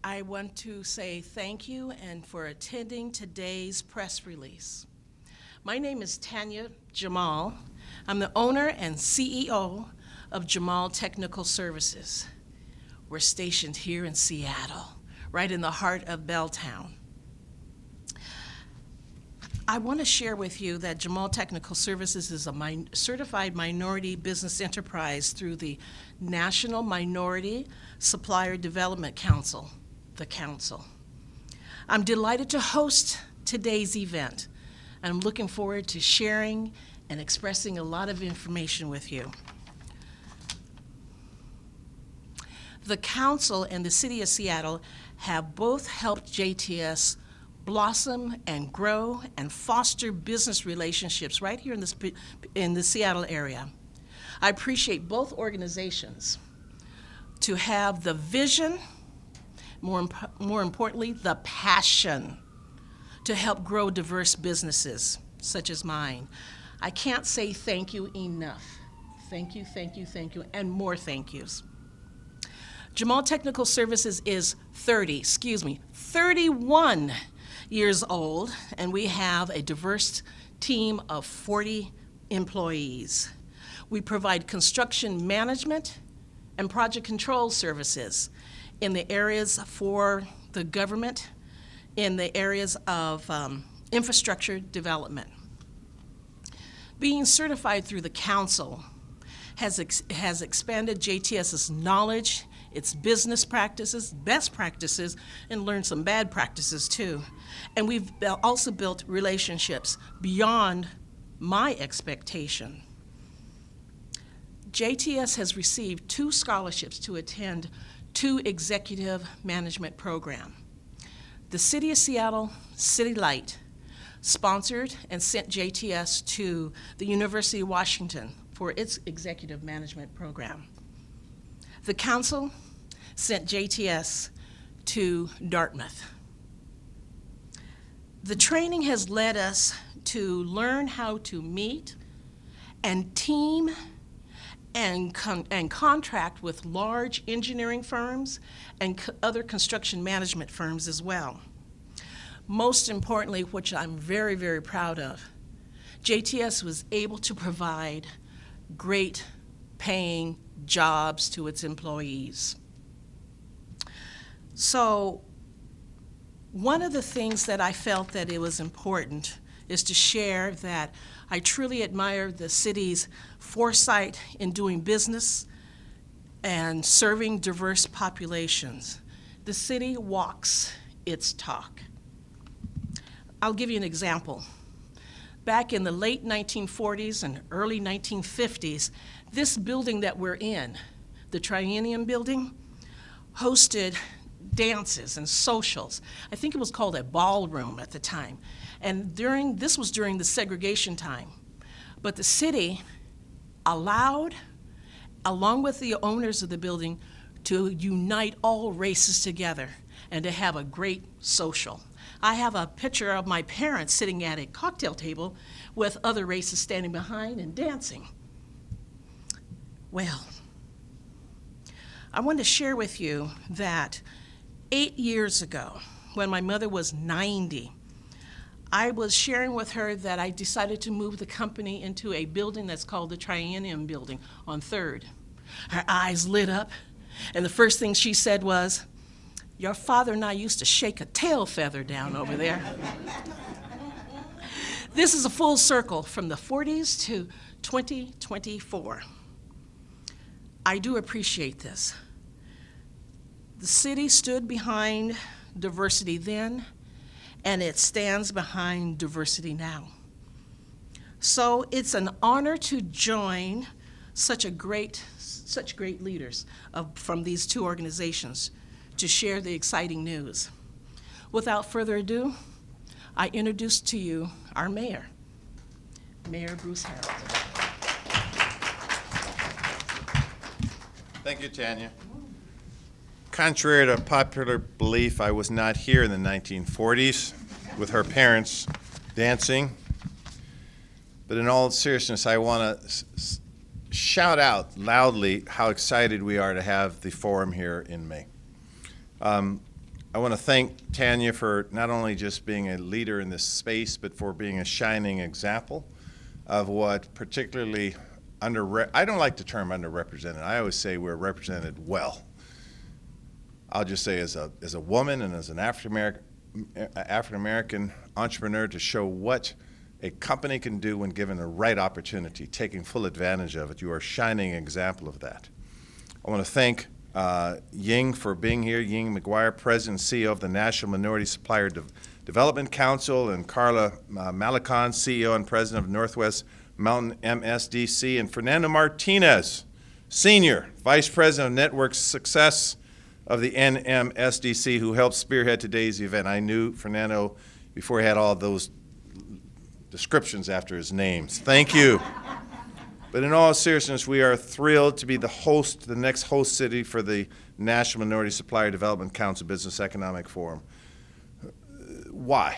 I want to say thank you and for attending today's press release. My name is Tanya Jimale. I'm the owner and CEO of Jimale Technical Services. We're stationed here in Seattle, right in the heart of Belltown. I want to share with you that Jimale Technical Services is a certified minority business enterprise through the National Minority Supplier Development Council, the Council. I'm delighted to host today's event. I'm looking forward to sharing and expressing a lot of information with you. The Council and the City of Seattle have both helped JTS blossom and grow and foster business relationships right here in the Seattle area. I appreciate both organizations to have the vision, more importantly, the passion to help grow diverse businesses such as mine. I can't say thank you enough. Thank you, thank you, thank you, and more thank yous. Jimale Technical Services is 31 years old, and we have a diverse team of 40 employees. We provide construction management and project control services in the areas for the government, in the areas of infrastructure development. Being certified through the Council has expanded JTS's knowledge, its business practices, best practices, and learned some bad practices too. And we've also built relationships beyond my expectation. JTS has received 2 scholarships to attend 2 executive management programs. The City of Seattle City Light sponsored and sent JTS to the University of Washington for its executive management program. The Council sent JTS to Dartmouth. The training has led us to learn how to meet and team and contract with large engineering firms and other construction management firms as well. Most importantly, which I'm very, very proud of, JTS was able to provide great paying jobs to its employees. So one of the things that I felt that it was important is to share that I truly admire the city's foresight in doing business and serving diverse populations. The city walks its talk. I'll give you an example. Back in the late 1940s and early 1950s, this building that we're in, the Triennium building, hosted dances and socials. I think it was called a ballroom at the time. And this was during the segregation time. But the city allowed, along with the owners of the building, to unite all races together and to have a great social. I have a picture of my parents sitting at a cocktail table with other races standing behind and dancing. Well, I want to share with you that 8 years ago, when my mother was 90, I was sharing with her that I decided to move the company into a building that's called the Triennium building on 3rd. Her eyes lit up, and the first thing she said was, "Your father and I used to shake a tail feather down over there." This is a full circle from the 40s to 2024. I do appreciate this. The city stood behind diversity then, and it stands behind diversity now. So it's an honor to join such great leaders from these 2 organizations to share the exciting news. Without further ado, I introduce to you our mayor, Mayor Bruce Harrell. Thank you, Tanya. Contrary to popular belief, I was not here in the 1940s with her parents dancing. But in all seriousness, I want to shout out loudly how excited we are to have the forum here in May. I want to thank Tanya for not only just being a leader in this space, but for being a shining example of what particularly I don't like the term underrepresented. I always say we're represented well. I'll just say as a woman and as an African-American entrepreneur, to show what a company can do when given the right opportunity, taking full advantage of it. You are a shining example of that. I want to thank Ying for being here. Ying McGuire, President and CEO of the National Minority Supplier Development Council, and Karla, Malacon, CEO and President of Northwest Mountain MSDC, and Fernando Martinez, Senior Vice President of Network Success of the NMSDC, who helped spearhead today's event. I knew Fernando before he had all those descriptions after his names. Thank you. But in all seriousness, we are thrilled to be the next host city for the National Minority Supplier Development Council Business Economic Forum. Why?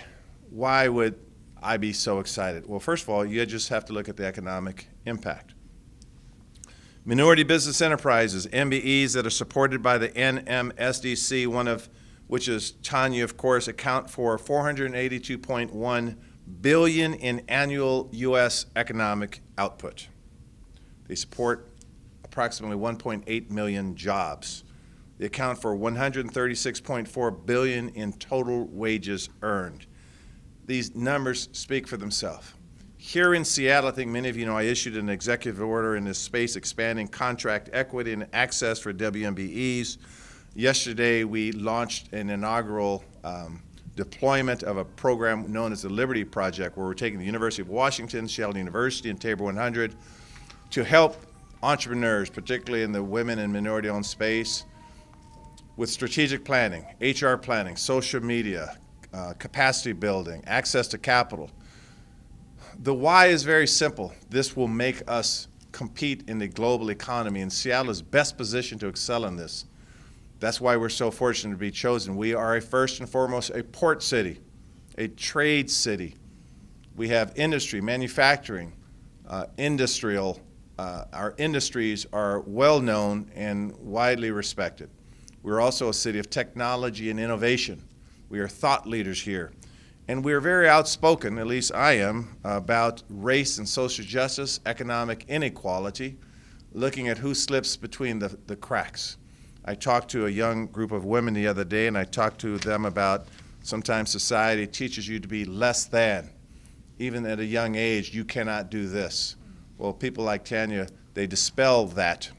Why would I be so excited? Well, first of all, you just have to look at the economic impact. Minority business enterprises, MBEs, that are supported by the NMSDC, one of which is Tanya, of course, account for $482.1 billion in annual U.S. economic output. They support approximately 1.8 million jobs. They account for $136.4 billion in total wages earned. These numbers speak for themselves. Here in Seattle, I think many of you know, I issued an executive order in this space expanding contract equity and access for WMBEs. Yesterday, we launched an inaugural deployment of a program known as the Liberty Project, where we're taking the University of Washington, Seattle University, and Tabor 100 to help entrepreneurs, particularly in the women and minority-owned space, with strategic planning, HR planning, social media, capacity building, access to capital. The why is very simple. This will make us compete in the global economy, and Seattle is best positioned to excel in this. That's why we're so fortunate to be chosen. We are first and foremost a port city, a trade city. We have industry, manufacturing, industrial. Our industries are well known and widely respected. We're also a city of technology and innovation. We are thought leaders here. And we're very outspoken, at least I am, about race and social justice, economic inequality, looking at who slips between the cracks. I talked to a young group of women the other day, and I talked to them about sometimes society teaches you to be less than. Even at a young age, you cannot do this. Well, people like Tanya, they dispel that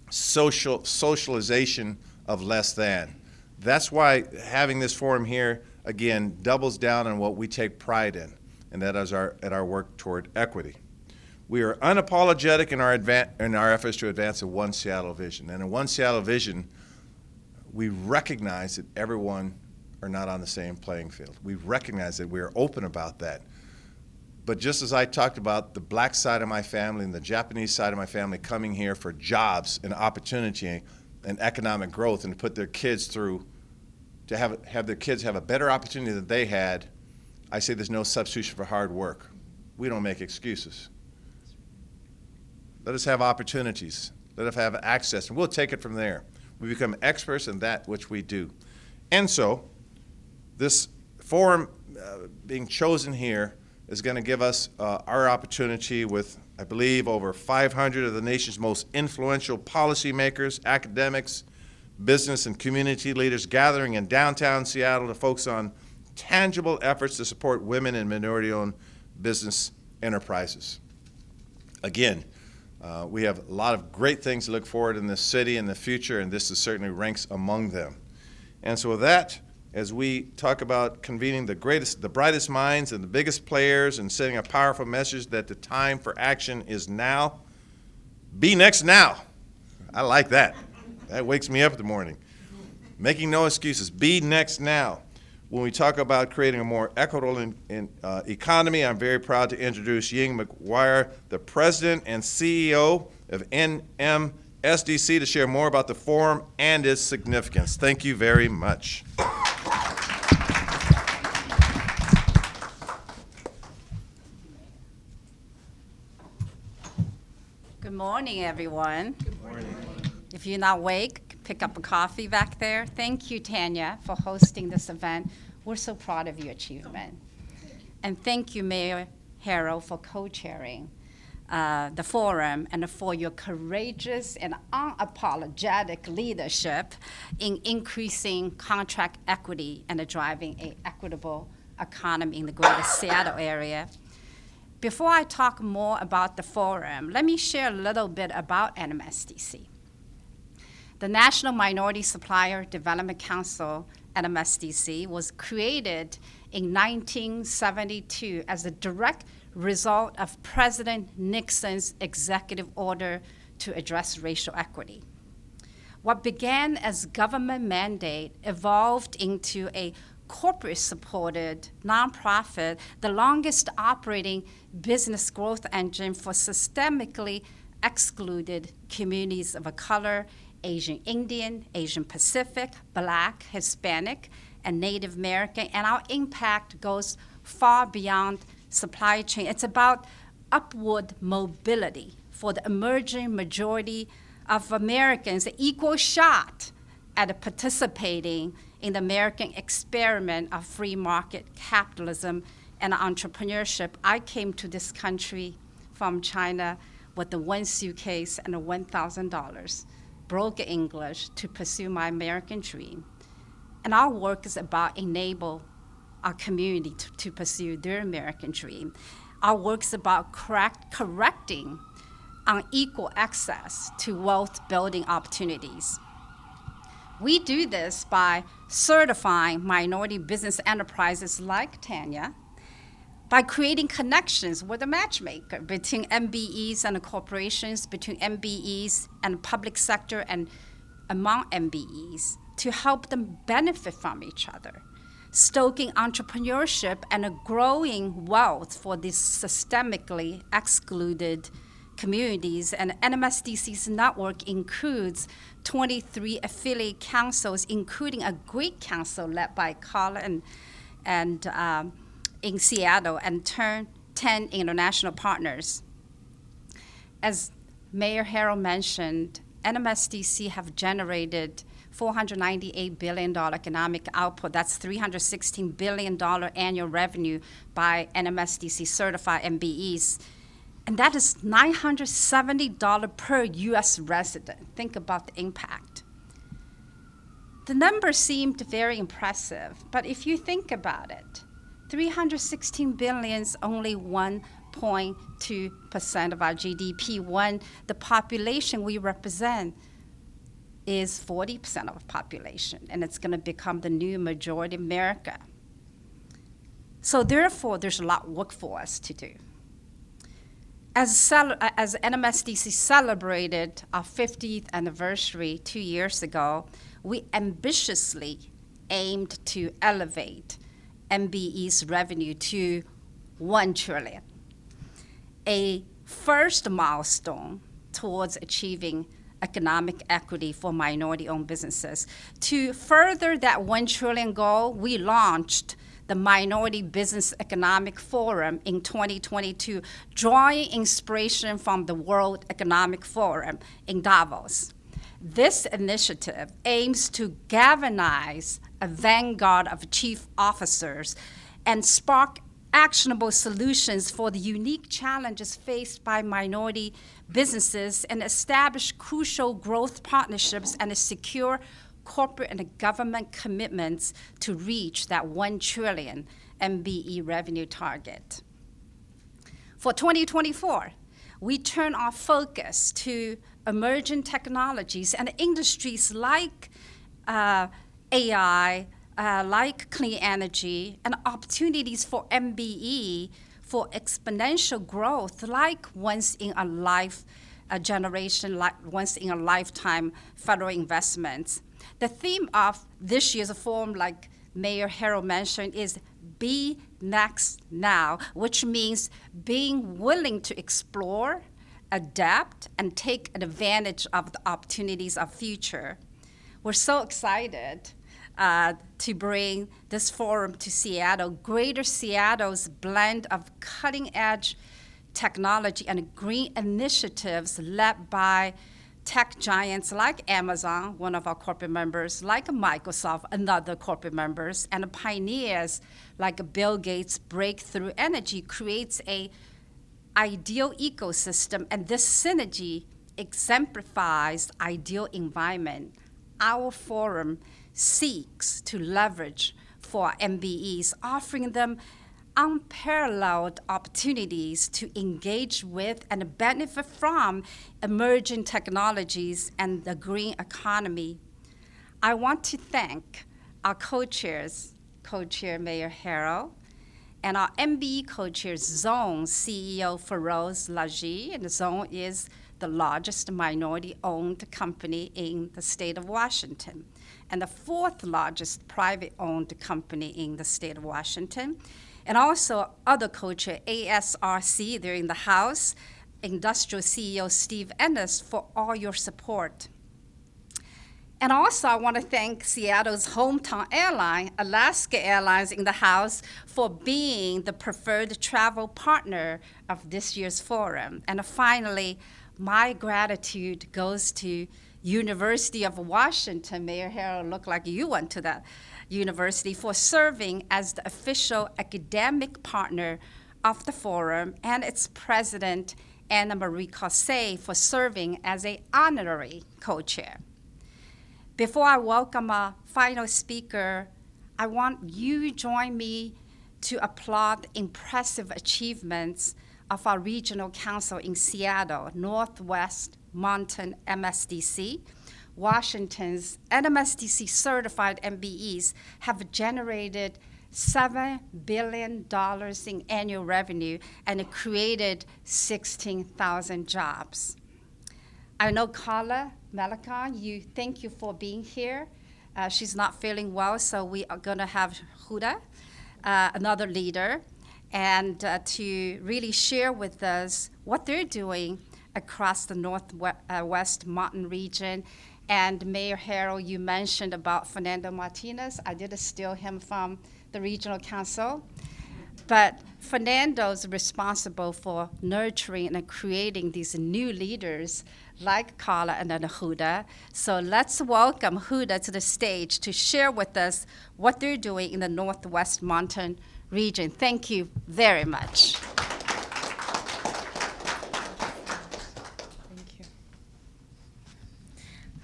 socialization of less than. That's why having this forum here, again, doubles down on what we take pride in, and that is our work toward equity. We are unapologetic in our efforts to advance a One Seattle vision. And in One Seattle vision, we recognize that everyone are not on the same playing field. We recognize that we are open about that. But just as I talked about the black side of my family and the Japanese side of my family coming here for jobs and opportunity and economic growth, and to put their kids through, to have their kids have a better opportunity than they had, I say there's no substitution for hard work. We don't make excuses. Let us have opportunities. Let us have access, and we'll take it from there. We become experts in that which we do. And so this forum being chosen here is going to give us our opportunity with, I believe, over 500 of the nation's most influential policymakers, academics, business and community leaders gathering in downtown Seattle to focus on tangible efforts to support women and minority-owned business enterprises. Again, we have a lot of great things to look forward in this city in the future, and this is certainly ranks among them. And so with that, as we talk about convening the brightest minds and the biggest players and sending a powerful message that the time for action is now, be next now. I like that. That wakes me up in the morning. Making no excuses. Be next now. When we talk about creating a more equitable economy, I'm very proud to introduce Ying McGuire, the President and CEO of NMSDC, to share more about the forum and its significance. Thank you very much. Good morning, everyone. Good morning. If you're not awake, pick up a coffee back there. Thank you, Tanya, for hosting this event. We're so proud of your achievement. And thank you, Mayor Harrell, for co-chairing the forum and for your courageous and unapologetic leadership in increasing contract equity and driving an equitable economy in the greater Seattle area. Before I talk more about the forum, let me share a little bit about NMSDC. The National Minority Supplier Development Council, NMSDC, was created in 1972 as a direct result of President Nixon's executive order to address racial equity. What began as government mandate evolved into a corporate-supported nonprofit, the longest operating business growth engine for systemically excluded communities of color, Asian Indian, Asian Pacific, Black, Hispanic, and Native American, and our impact goes far beyond supply chain. It's about upward mobility for the emerging majority of Americans, an equal shot at participating in the American experiment of free market capitalism and entrepreneurship. I came to this country from China with the one suitcase and $1,000, broke English to pursue my American dream. And our work is about enable our community to pursue their American dream. Our work is about correcting unequal access to wealth building opportunities. We do this by certifying minority business enterprises like Tanya, by creating connections with a matchmaker between MBEs and corporations, between MBEs and public sector and among MBEs to help them benefit from each other, stoking entrepreneurship and a growing wealth for these systemically excluded communities. And NMSDC's network includes 23 affiliate councils, including a great council led by Karla and in Seattle, and 10 international partners. As Mayor Harrell mentioned, NMSDC have generated $498 billion economic output. That's $316 billion annual revenue by NMSDC certified MBEs. And that is $970 per US resident. Think about the impact. The numbers seemed very impressive, but if you think about it, 316 billion is only 1.2% of our GDP when the population we represent is 40% of the population, and it's going to become the new majority of America. So therefore, there's a lot of work for us to do. As NMSDC celebrated our 50th anniversary 2 years ago, we ambitiously aimed to elevate MBE's revenue to $1 trillion, a first milestone towards achieving economic equity for minority-owned businesses. To further that $1 trillion goal, we launched the Minority Business Economic Forum in 2022, drawing inspiration from the World Economic Forum in Davos. This initiative aims to galvanize a vanguard of chief officers and spark actionable solutions for the unique challenges faced by minority businesses and establish crucial growth partnerships and secure corporate and government commitments to reach that $1 trillion MBE revenue target. For 2024, we turn our focus to emerging technologies and industries like AI, like clean energy, and opportunities for MBE for exponential growth, like once in a life generation, like once in a lifetime federal investments. The theme of this year's forum, like Mayor Harrell mentioned, is Be Next Now, which means being willing to explore, adapt, and take advantage of the opportunities of future. We're so excited to bring this forum to Seattle. Greater Seattle's blend of cutting-edge technology and green initiatives led by tech giants like Amazon, one of our corporate members, like Microsoft, another corporate members, and pioneers like Bill Gates' breakthrough energy creates a ideal ecosystem, and this synergy exemplifies ideal environment our forum seeks to leverage for MBEs, offering them unparalleled opportunities to engage with and benefit from emerging technologies and the green economy. I want to thank our co-chairs, Co-Chair Mayor Harrell, and our MBE co-chairs, Zone CEO Feroz Laji, and Zone is the largest minority-owned company in the state of Washington, and the fourth largest private-owned company in the state of Washington. And also other co-chair, ASRC, they're in the House, Industrial CEO Steve Ennis, for all your support. And also I want to thank Seattle's hometown airline, Alaska Airlines, in the House for being the preferred travel partner of this year's forum. And finally, my gratitude goes to University of Washington. Mayor Harrell, looked like you went to that university, for serving as the official academic partner of the forum, and its president, Anna Marie Cossé, for serving as an honorary co-chair. Before I welcome our final speaker, I want you to join me to applaud the impressive achievements of our regional council in Seattle, Northwest Mountain MSDC. Washington's NMSDC certified MBEs have generated $7 billion in annual revenue and created 16,000 jobs. I know Karla, Malacon, thank you for being here. She's not feeling well, so we are going to have Huda, another leader, and to really share with us what they're doing across the Northwest Mountain region. And Mayor Harrell, you mentioned about Fernando Martinez. I did steal him from the regional council. But Fernando's responsible for nurturing and creating these new leaders like Karla and then Huda. So let's welcome Huda to the stage to share with us what they're doing in the Northwest Mountain region. Thank you very much. Thank you.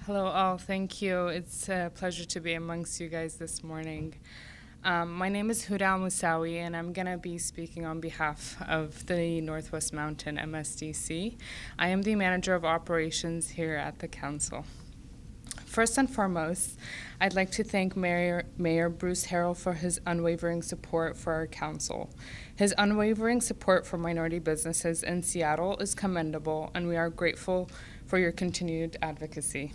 Hello all, thank you. It's a pleasure to be amongst you guys this morning. My name is Huda Al-Musawi, and I'm going to be speaking on behalf of the Northwest Mountain MSDC. I am the Manager of Operations here at the Council. First and foremost, I'd like to thank Mayor Bruce Harrell for his unwavering support for our Council. His unwavering support for minority businesses in Seattle is commendable, and we are grateful for your continued advocacy.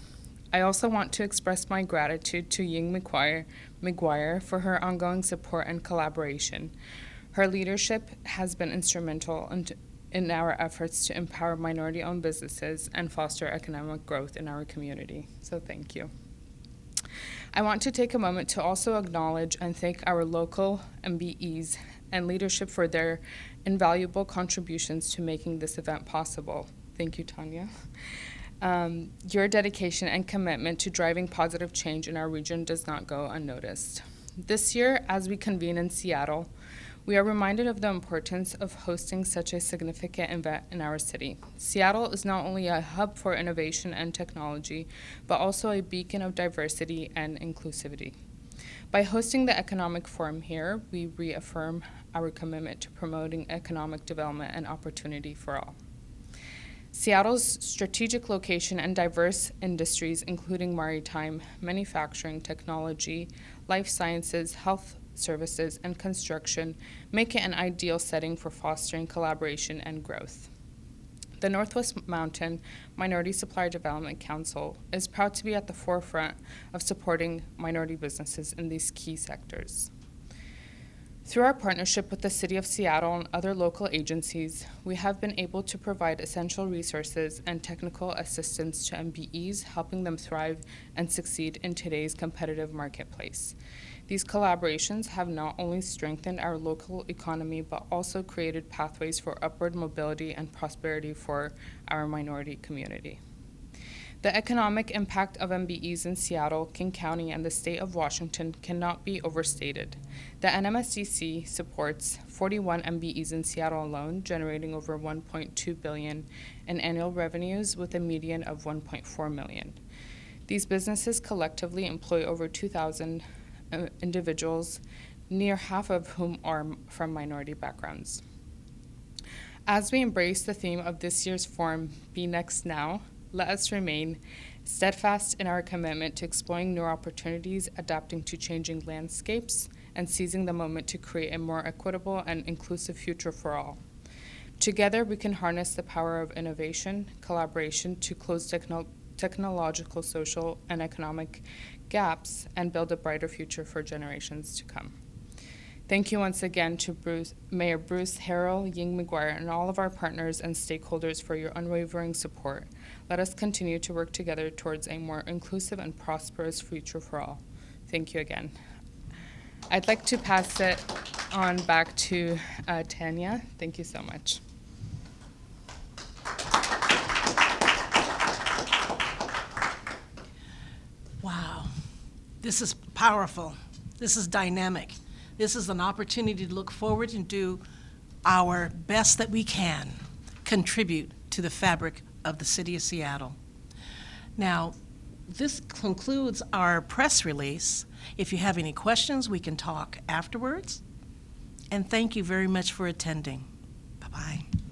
I also want to express my gratitude to Ying McGuire for her ongoing support and collaboration. Her leadership has been instrumental in our efforts to empower minority-owned businesses and foster economic growth in our community. So thank you. I want to take a moment to also acknowledge and thank our local MBEs and leadership for their invaluable contributions to making this event possible. Thank you, Tanya. Your dedication and commitment to driving positive change in our region does not go unnoticed. This year, as we convene in Seattle, we are reminded of the importance of hosting such a significant event in our city. Seattle is not only a hub for innovation and technology, but also a beacon of diversity and inclusivity. By hosting the Economic Forum here, we reaffirm our commitment to promoting economic development and opportunity for all. Seattle's strategic location and diverse industries, including maritime, manufacturing, technology, life sciences, health services, and construction, make it an ideal setting for fostering collaboration and growth. The Northwest Mountain Minority Supplier Development Council is proud to be at the forefront of supporting minority businesses in these key sectors. Through our partnership with the City of Seattle and other local agencies, we have been able to provide essential resources and technical assistance to MBEs, helping them thrive and succeed in today's competitive marketplace. These collaborations have not only strengthened our local economy, but also created pathways for upward mobility and prosperity for our minority community. The economic impact of MBEs in Seattle, King County, and the state of Washington cannot be overstated. The NMSDC supports 41 MBEs in Seattle alone, generating over $1.2 billion in annual revenues with a median of $1.4 million. These businesses collectively employ over 2,000 individuals, near half of whom are from minority backgrounds. As we embrace the theme of this year's forum, Be Next Now, let us remain steadfast in our commitment to exploring new opportunities, adapting to changing landscapes, and seizing the moment to create a more equitable and inclusive future for all. Together, we can harness the power of innovation, collaboration to close technological, social, and economic gaps and build a brighter future for generations to come. Thank you once again to Mayor Bruce Harrell, Ying, McGuire, and all of our partners and stakeholders for your unwavering support. Let us continue to work together towards a more inclusive and prosperous future for all. Thank you again. I'd like to pass it on back to Tanya. Thank you so much. Wow, this is powerful. This is dynamic. This is an opportunity to look forward and do our best that we can, contribute to the fabric of the city of Seattle. Now, this concludes our press release. If you have any questions, we can talk afterwards. And thank you very much for attending. Bye-bye.